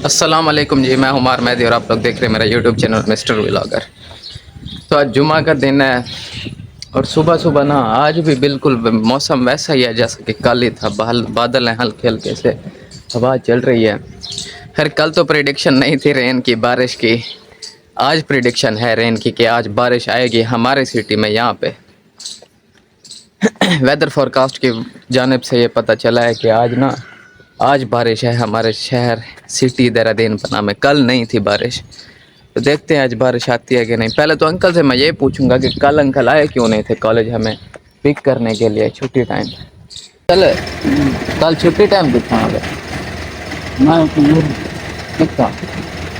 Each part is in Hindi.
अस्सलाम वालेकुम जी, मैं हुमार मेहदी और आप लोग देख रहे हैं मेरा यूट्यूब चैनल मिस्टर व्लॉगर। तो आज जुमा का दिन है और सुबह सुबह ना आज भी बिल्कुल मौसम वैसा ही है जैसा कि कल ही था। बादल हैं हल्के हल्के से, हवा चल रही है। खैर कल तो प्रेडिक्शन नहीं थी रेन की, बारिश की। आज प्रेडिक्शन है रेन की कि आज बारिश आएगी हमारे सिटी में। यहाँ पे वेदर फोरकास्ट की जानिब से ये पता चला है कि आज बारिश है हमारे शहर सिटी देहरादून पना में। कल नहीं थी बारिश, तो देखते हैं आज बारिश आती है कि नहीं। पहले तो अंकल से मैं ये पूछूंगा कि कल अंकल आए क्यों नहीं थे कॉलेज हमें पिक करने के लिए छुट्टी टाइम। कल छुट्टी टाइम कुछ था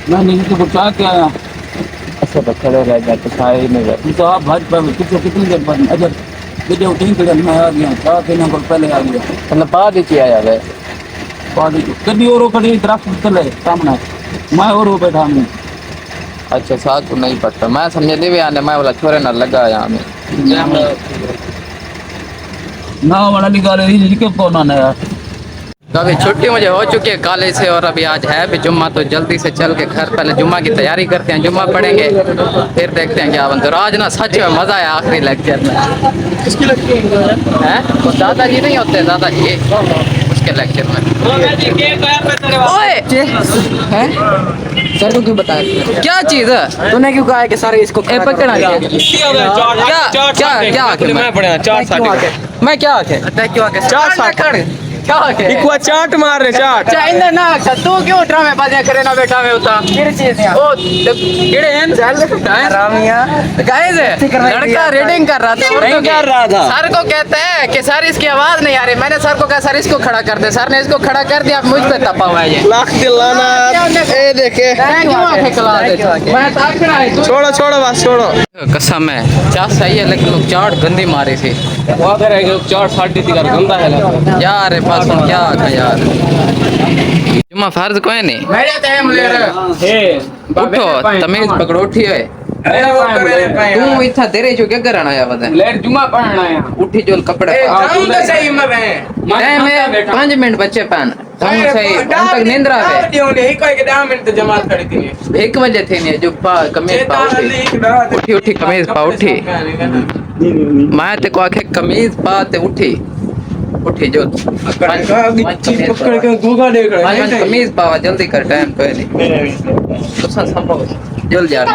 मैं नहीं तो बचा के आया। अच्छा तो खड़े रह गए तो साए नहीं गए तो आप भाजपा में कितनी देर बाद अगर वीडियो तीन कड़े मैं आ गया, 4 दिन को पहले आ गया। मतलब बाद ही किया यार कभी और कभी दरख्त चले सामने मैं और बैठा हूँ। अच्छा साथ तो नहीं पड़ता, मैं समझे भी आने मैं वाला छोरे ना लगा यहाँ में ना वाला निकाले लिखे कौन है यार। तो अभी छुट्टी मुझे हो चुकी है कॉलेज से और अभी आज है भी जुम्मा, तो जल्दी से चल के घर पहले जुम्मा की तैयारी करते हैं, जुम्मा पढ़ेंगे फिर देखते हैं क्या बनता है। आज ना सच में मज़ा आया आखिरी लेक्चर में। किसकी लगती हैं तो दादाजी नहीं होते, दादाजी उसके लेक्चर में। ओए हैं सर को क्यों बताया? क्या चीज़ है तूने क्यों कहा है कि सर इसको पकड़ा क्या क्या क्या मैं पढ़ा 4 मैं क्या आके क्यों आके 4 क्या आके इक्वा चाट मार रहे चाट चाइना ना तू क्यों ड्रामे बाजे करे ना बेटा में उता किस चीज है? ओ केड़े हैं रामिया गाइस लड़का रीडिंग कर रहा था और नहीं कर रहा था। सर को कहते हैं कि सर इसकी आवाज नहीं आ रही। मैंने सर को कहा सर इसको खड़ा कर दे, सर ने इसको खड़ा कर दिया। अब मुझ पे तपा हुआ है ये। लाख दिलाना ए देखे मैं क्यों आके खिला दे? मैं ताकड़ा है छोड़ो छोड़ो बस छोड़ो। कसम है चाट सही है लेकिन लोग चाट गंदी मारी थी। वहां पे रह गए चाट 3:30 गंदा है यार पास क्या आखा यार। जुम्मा फर्ज कोई नहीं मेरे टाइम ले रहे हे उठो तमीज पकड़ो उठी है तू इतना तेरे जो क्या करना आया बता लेट जुमा पढ़ना है। उठी जो कपड़े सही टाइम है 5 मिनट बच्चे पहन हम सही उन तक नींद रहा है। जमात खड़ी थी 1 बजे थे ने जो कमीज पा उठी उठी कमीज पा उठी मैं ते को आखे कमीज पा ते उठी जो पकड़ के गोगा देख रहा है। कमीज पावा जल्दी कर टाइम कोई नहीं तो संभव जल्दी यार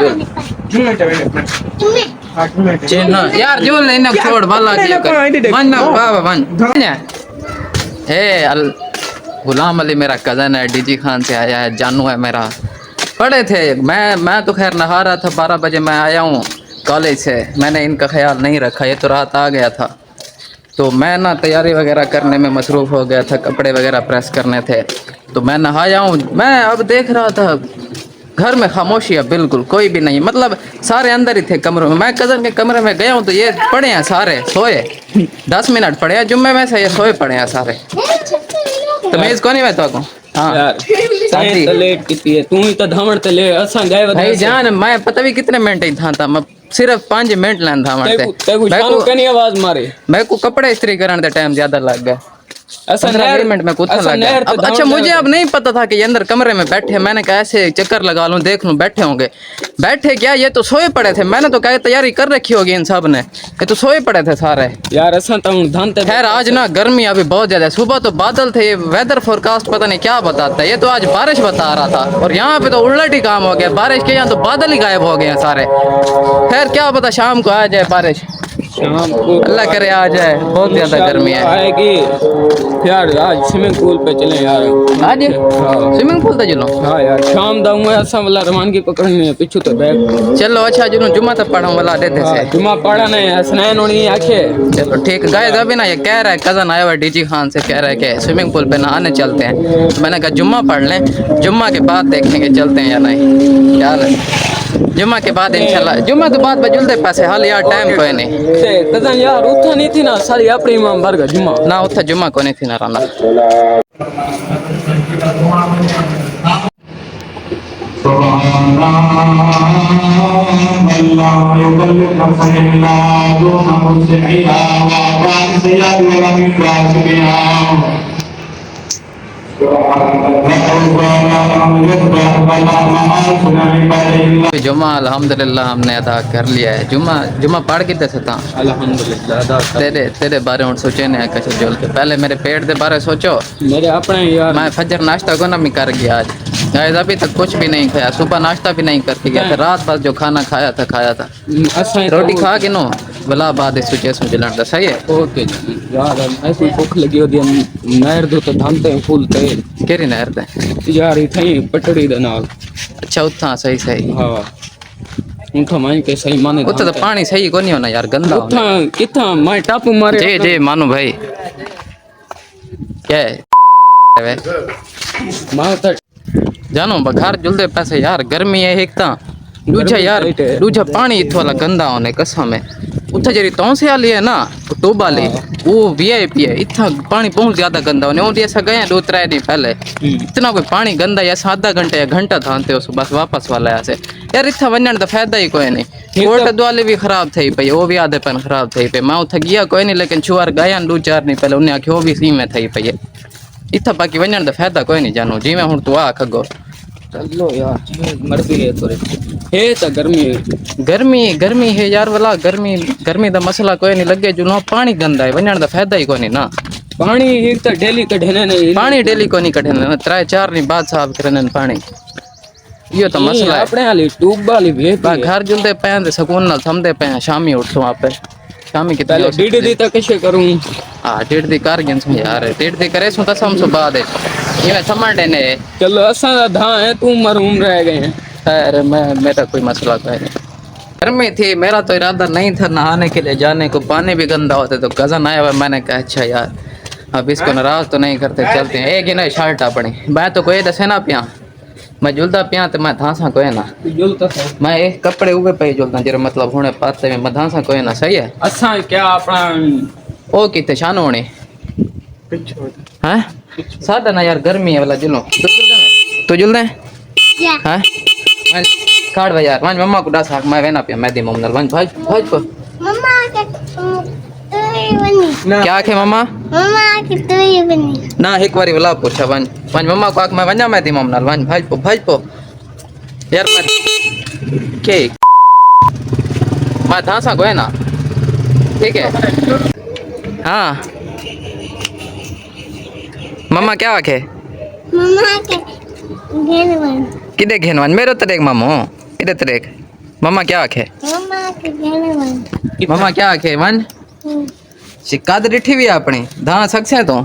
चेना यार जो लेना छोड़ वाला मन ना बाबा मन हे गुलाम अली मेरा कज़न है, डीजी खान से आया है, जानू है मेरा। पढ़े थे मैं तो खैर नहा रहा था 12 बजे मैं आया हूँ कॉलेज से। मैंने इनका ख्याल नहीं रखा, ये तो रात आ गया था तो मैं ना तैयारी वगैरह करने में मसरूफ़ हो गया था, कपड़े वगैरह प्रेस करने थे तो मैं नहाया हूँ। मैं अब देख रहा था घर में खामोशी है, बिल्कुल कोई भी नहीं, मतलब सारे अंदर ही थे कमरों में। मैं कज़न के कमरे में गया हूँ तो ये पड़े हैं सारे सोए, 10 मिनट पड़े हैं जुम्मे में से ये सोए पड़े हैं सारे। तो मैं इसको नहीं बैठा को हाँ यार साथी लेट कितनी है तू ही तो धामण ते ले असा गए भाई जान मैं पता भी कितने मिनट ही था मैं सिर्फ 5 मिनट लेन था आवाज मारे मैं को कपड़े इस्त्री करने का टाइम ज्यादा लग गया। 15 मिनट में कुछ लग गया। अब अच्छा मुझे अब नहीं पता था कि ये अंदर कमरे में बैठे। मैंने कहा ऐसे चक्कर लगा लूं देख लूं बैठे होंगे। बैठे क्या ये तो सोए पड़े थे। मैंने तो कहा तैयारी कर रखी होगी इन सब ने, ये तो सोए पड़े थे सारे यार। ऐसा तो धनते खैर आज ना गर्मी अभी बहुत ज्यादा है। सुबह तो बादल थे, वेदर फोरकास्ट पता नहीं क्या बताता है, ये तो आज बारिश बता रहा था और यहाँ पे तो उल्टा ही काम हो गया बारिश के। यहाँ तो बादल ही गायब हो गए हैं सारे। खैर क्या पता शाम को आ जाए बारिश, शाम को अल्लाह करे आ जाए। बहुत ज्यादा गर्मी है आएगी यार। आज स्विमिंग पूल पे चले यार, आज स्विमिंग पूल तो चलो। हाँ यार शाम दा मैं ऐसा वाला रमान की पकड़नी है पीछू तो बैग चलो अच्छा जुनू जुम्मा तक पढ़ा वाला देते से जुम्मा पढ़ा नहीं है स्नान होनी आखे। चलो ठीक गाइस अभी ना ये कह रहा है कज़न आया हुआ डीजी खान से कह रहा है कि स्विमिंग पूल पे नहाने चलते हैं। तो मैंने कहा जुम्मा पढ़ लें, जुम्मा के बाद देखेंगे चलते हैं या नहीं। क्या जुम्मा के बाद इंशाल्लाह जुम्मा के बाद बजुलते पैसे हाल यार टाइम कोई नहीं कज़न यार उठा नहीं थी ना सारी अपनी इमाम बरगा जुम्मा ना उठा जुम्मा को नहीं थी ना राना। जुम्मा अल्हम्दुलिल्लाह हमने अदा कर लिया है। जुम्मा पढ़ के दस था अल्हम्दुलिल्लाह अदा कर। तेरे बारे में सोचे ने कछ जोल के पहले मेरे पेट दे बारे सोचो। मेरे अपने यार मैं फजर नाश्ता को ना भी कर गया आज। गाइस अभी तक कुछ भी नहीं खाया, सुबह नाश्ता भी नहीं करके गया था, रात भर जो खाना खाया था असां रोटी खा के नो भला बाद सोचे सुझलन दा सही है। ओके जी यार ऐसी भूख लगी होती है नहर दो तो धामते फूल ते केरी नहर दे यार इथई पटड़ी दे नाल। अच्छा उतना सही हाँ उठा माई के सही माने उतना तो पानी सही को नहीं होना यार, गंदा उठा किथा माई टापू मारे जी मानो भाई क्या है मां तो जानो बखार जुलदे पैसे यार, गर्मी है एक ता दूजा यार दूजा पानी इथो वाला गंदा होने कसम है। उथा जेरी तौंसे वाली है ना टोब वाली वो वीआईपी है, इतना पानी बहुत ज्यादा गंदा होने। और ऐसा गए 2-3 दिन पहले इतना कोई पानी गंदा या आधा घंटे या घंटा था उस बस वापस वाला ऐसे यार इतना वजन तो फायदा ही कोई नहीं। कोट द्वाले भी खराब थी पई, वो भी आधे पन खराब थी पे। मैं उथा गया कोई नहीं, लेकिन छुआर गया 2-4 दिन पहले उन्हें आखिर वो भी सी में थी पई इतना। बाकी वजन तो फायदा कोई नहीं जानू जी मैं हूँ तू आ खगो चलो यार मर्जी है थोड़ी है तो गर्मी है यार वाला गर्मी दा मसला कोई नहीं लगे जो ना पानी गंदा है वजन दा फायदा ही कोई नहीं ना। पानी एक तो डेली कढ़ने नहीं पानी डेली को नहीं कढ़ने ना 3-4 दिन बाद साफ करने पानी यो तो मसला है। अपने वाली ट्यूब वाली भी बा घर जुलदे पे ते सुकून नाल थमदे पे शामी उठो आप शामी के पहले डीड दी तक कैसे करूं। हां डेढ़ दी कर गन यार डेढ़ दी करे सो त सम सो बाद ये समझ ने चलो असा धा है तू मरूम रह गए हैं। अरे मेरा कोई मसला तो है नहीं। गर्मी थी मेरा तो इरादा नहीं था नहाने के लिए जाने को, पानी भी गंदा होता तो कज़न आया हुआ मैंने कहा अच्छा यार अब इसको नाराज तो नहीं करते चलते हैं। एक ही ना शर्ट अपनी मैं तो कोई दसे ना पिया मैं जुलदा पिया तो मैं धांसा कोई ना मैं एक कपड़े उगे पे जुलदा जरा मतलब होने पाते में मैं धांसा कोई ना सही है। असा क्या अपना ओ किते शान होने हैं सादा ना यार गर्मी है वाला जुलो तो जुलदा हैं वन काट भाई यार वन मम्मा को डास हाक मैं वेना पिया मैं दी मम्मा वन भाई को मम्मा के तोई बनी क्या के मम्मा के तोई बनी ना एक बारी वाला पूछा वन मम्मा को आक मैं वन्या मैं दी मम्मा वन भाई पो यार मैं के मैं धांसा को है ना ठीक है। हाँ मम्मा क्या आखे मम्मा के घेन बन किधे घेनवन मेरे तो देख मामू इधर तो देख मम्मा क्या आखे मम्मा के घेन बन मम्मा क्या आखे वन शिकायत रिठी भी अपनी धां सकसे तो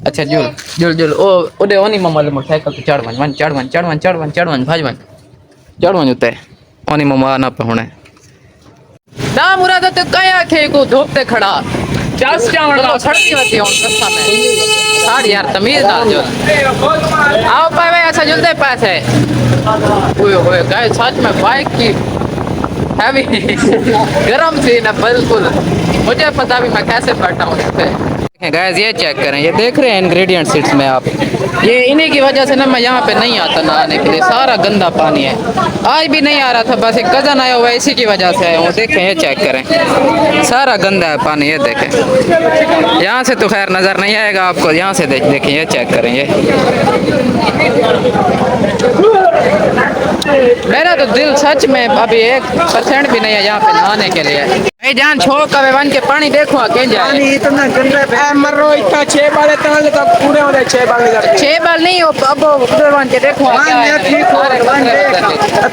अच्छा जुल ओ ओडे ओनी मम्मा ले मोटरसाइकिल पे चढ़वन भाजवन चढ़वन उते ओनी मम्मा ना पे होने ना मुराद तो कया आखे को धोपते खड़ा जस चावण ला सड़ती होती हूं कस्सा में साड़ यार तमीज ना जो आओ पावे ऐसा जुलते पैसे ओए गाइस सच में बाइक की हैवी गरम सी ना बिल्कुल मुझे पता भी मैं कैसे बैठा हूँ इस पे। गाइस ये चेक करें ये देख रहे हैं इंग्रेडिएंट सीट्स में आप ये इन्हीं की वजह से ना मैं यहाँ पे नहीं आता नहाने के लिए, सारा गंदा पानी है। आज भी नहीं आ रहा था बस एक कज़न आया हुआ इसी की वजह से आया हूँ। देखें ये चेक करें सारा गंदा है पानी ये देखें। यहाँ से तो खैर नज़र नहीं आएगा आपको, यहाँ से देखें ये चेक करें ये मेरा तो दिल सच में अभी 1% भी नहीं है यहाँ पे नहाने के लिए। भाई जान छोक अबे वन के पानी देखो के जाए इतना गंदा है मरो इतना 6 बार ताले तक पूरे हो गए 6 बार जाते 6 बार नहीं हो अब उधर वन के देखो क्या है ठीक हो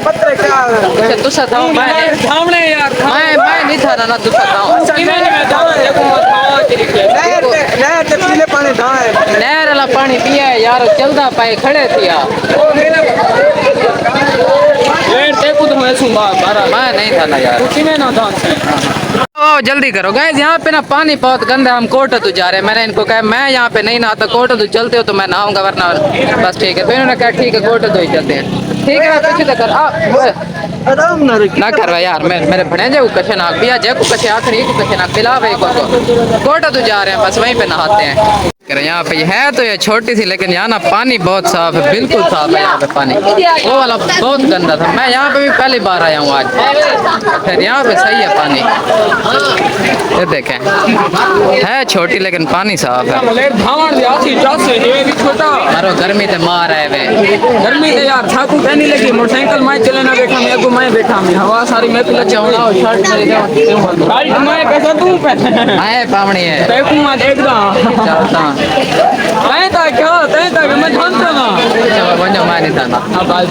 पत्थर क्या अच्छा तुसा था मैं सामने यार मैं नहीं था ना तुसा था नहर ते पीले पानी धा है नहर वाला पानी पिया है यार चलदा पाए खड़े थे यार मैं नहीं था ना यार ओ जल्दी करो गाइस यहाँ पे ना पानी बहुत गंदा है। हम कोटदू जा रहे हैं, मैंने इनको कहा मैं यहाँ पे नहीं नहाता कोटदू चलते हो तो मैं नहाऊंगा वरना बस ठीक है। तो इन्होंने कहा ठीक है कोटदू ही चलते हैं ठीक है ना पीछे कर ना करवा यार मेरे भणे जो कछे नाक पिया जे को कछे आखिरी को कछे नाक पिला भाई को कोटदू जा रहे हैं बस वहीं पे नहाते हैं। यहाँ पे है तो ये छोटी सी, लेकिन यहाँ ना पानी बहुत साफ है, बिल्कुल साफ है यहाँ पे पानी। वो वाला बहुत गंदा था। मैं यहाँ पे भी पहली बार आया हूँ आज, फिर यहाँ पे सही है पानी। ये देखें, है छोटी लेकिन पानी साफ है। मारो गर्मी से मार है वे। गर्मी से यार छाकू कहने लगी मोटरसाइकिल मैं चलेना देखा मैं अगो मैं बैठा मैं हवा सारी मैं पिला चाहूंगा शर्ट मेरे शर्ट मैं कैसा तू पहन आए पावनी है देखूं मैं देखदा चलता मैं तो क्या तय तक मैं जानता ना चलो बंजो मानी था ना। अब बात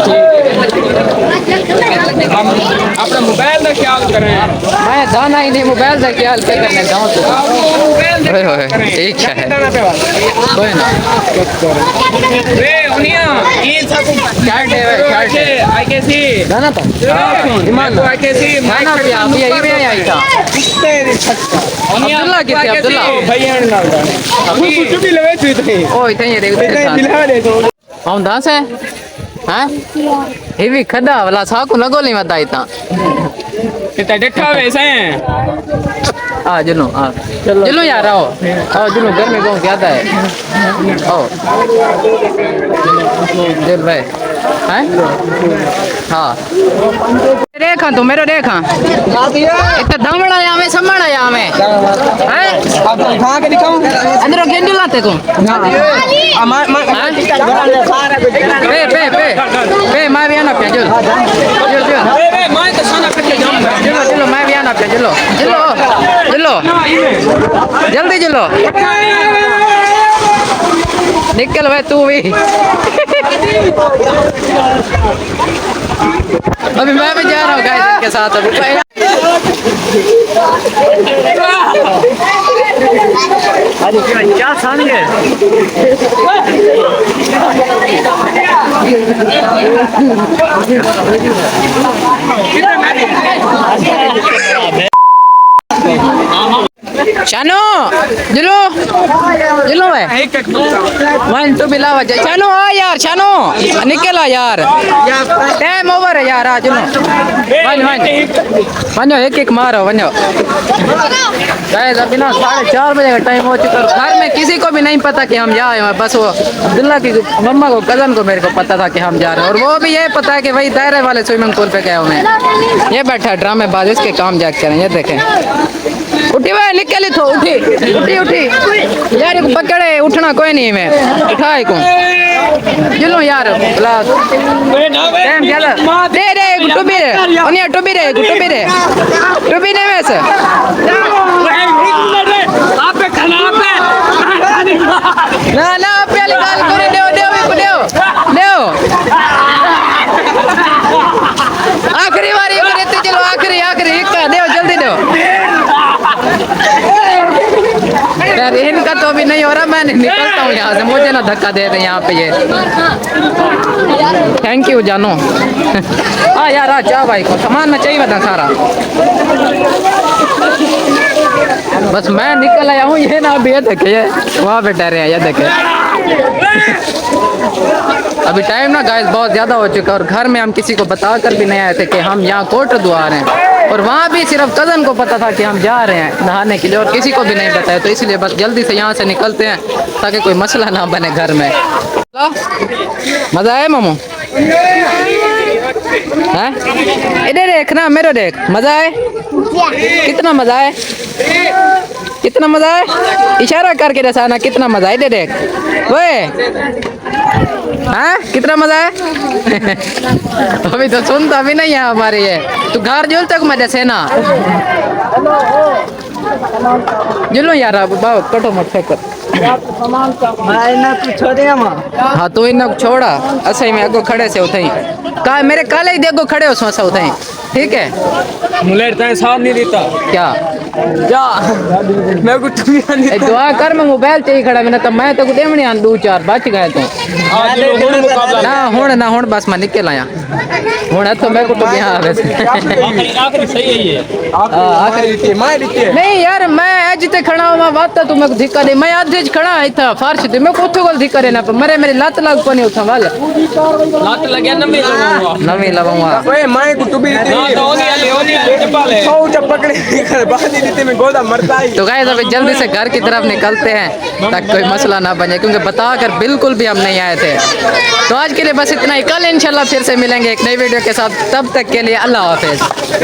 हम अपना मोबाइल का ख्याल करें। मैं जाना ही नहीं, मोबाइल से ख्याल क्या करने जाऊँ तो ओए होए ठीक है कोई ना। वे उनिया ये सब शर्ट है शर्ट आई के सी जाना था ईमान आई के सी मैं भी आप ये भी आई था। अब्दुल्ला किथे अब्दुल्ला भैया ने नाल अभी कुछ भी लवे थी थे ओ इथे ये देख दिला दे तो हम दास है हैं ये भी खदा वाला साकू लगो नहीं मत आई था कितना देखा वैसे हैं आ जुनू हाँ चलो यार आओ आओ जुनू घर में कौन क्या है आओ जल भाई हैं हाँ देखा तो मेरे देखा इतना दमड़ा या में समड़ा या में हैं अब कहां के दिखाऊं अंदर गेंद लाते तुम पे मैं भी आना पे चलो मैं तो खाना करके जाऊंगा चलो मैं भी आना पे चलो जल्दी चलो निकल भाई तू भी अभी मैं भी जा रहा हूँ गाइस इनके साथ अभी क्या सांगे शानो जिलो जिलो भाई वन टू बिलावा शानो आ यार शानो निकल आ यार टाइम ओवर है यार आ चलो वनो एक एक मारो वनो गाइस अभी ना 4:30 बजे का टाइम हो चुका है। घर में किसी को भी नहीं पता कि हम जा रहे हैं, बस वो अब्दुल्ला की मम्मा को कजन को मेरे को पता था कि हम जा रहे हैं, और वो भी ये पता है कि वही दायरे वाले स्विमिंग पूल पे गए हुए हैं। ये बैठा है ड्रामेबाज, इसके काम जाग करें। ये देखें उठी भाई निकली तो उठी उठी उठी यार पकड़े उठना कोई नहीं मैं उठाए को चलो यार टाइम ज्यादा दे दे टुबी रे ओनिया टुबी ने वैसे आप पे खाना आप पे ना पहले गाल करे देओ आखिरी बारी करते चलो आखिरी इक्का देओ जल्दी दो यार इनका तो अभी नहीं हो रहा, मैं निकलता हूँ यहाँ से, मुझे ना धक्का दे रहे यहाँ पे ये। थैंक यू जानो हाँ यार आ जा भाई को सामान में चाहिए बता सारा, बस मैं निकल आया हूँ। ये ना अभी ये देखे वहाँ पे ठहरे हैं, ये देखे अभी टाइम ना गाइस बहुत ज़्यादा हो चुका है, और घर में हम किसी को बता कर भी नहीं आए थे कि हम यहाँ कोटद्वार आ रहे हैं, और वहाँ भी सिर्फ कज़न को पता था कि हम जा रहे हैं नहाने के लिए, और किसी को भी नहीं बताया। तो इसलिए बस जल्दी से यहाँ से निकलते हैं ताकि कोई मसला ना बने घर में। मज़ा आया मामू हैं? इधर देख ना मेरे देख, मज़ा आए कितना मज़ा है, कितना मज़ा है, इशारा करके दसाना कितना मज़ा है। इधर देख वो हाँ कितना मजा है अभी तो सुनता भी नहीं है हमारे ये, तू घर जोल तक मजा से ना जुलो यार अब बाबा कटो मत फेंक हाँ तो इन छोड़ा असही में अगो खड़े से उठाई का मेरे काले ही देखो खड़े हो सोसा उठाई ठीक है मुलेट तय साथ नहीं देता क्या जा मैं कुछ नहीं दुआ कर मैं मोबाइल चाहिए खड़ा मैंने तो मैं तो देवनी आन 2-4 बच गए तो ना हुण बस मैं निकल आया हुण तो मैं को तो यहां आखिरी सही है ये आखिरी मैं दिखे नहीं यार मैं आज ते खड़ा हूं बात तो मैं धिक्का दे मैं आज खड़ा है था फर्श ते मैं कोथे गोल धिक्का देना पर मेरे लत लाग कोनी उठा वाल लत लगे नवी लगाऊंगा ओए मैं को टुबी ना तो ओनी चप्पल है सौ चप्पल पकड़े बाजी देते में गोदा मरता ही। तो गाइस अभी जल्दी से घर की तरफ निकलते हैं ताकि कोई मसला ना बने, क्योंकि बताकर बिल्कुल भी हम नहीं आए थे। तो आज के लिए बस इतना ही, कल इंशाल्लाह फिर से मिलेंगे एक नई वीडियो के साथ। तब तक के लिए अल्लाह हाफिज।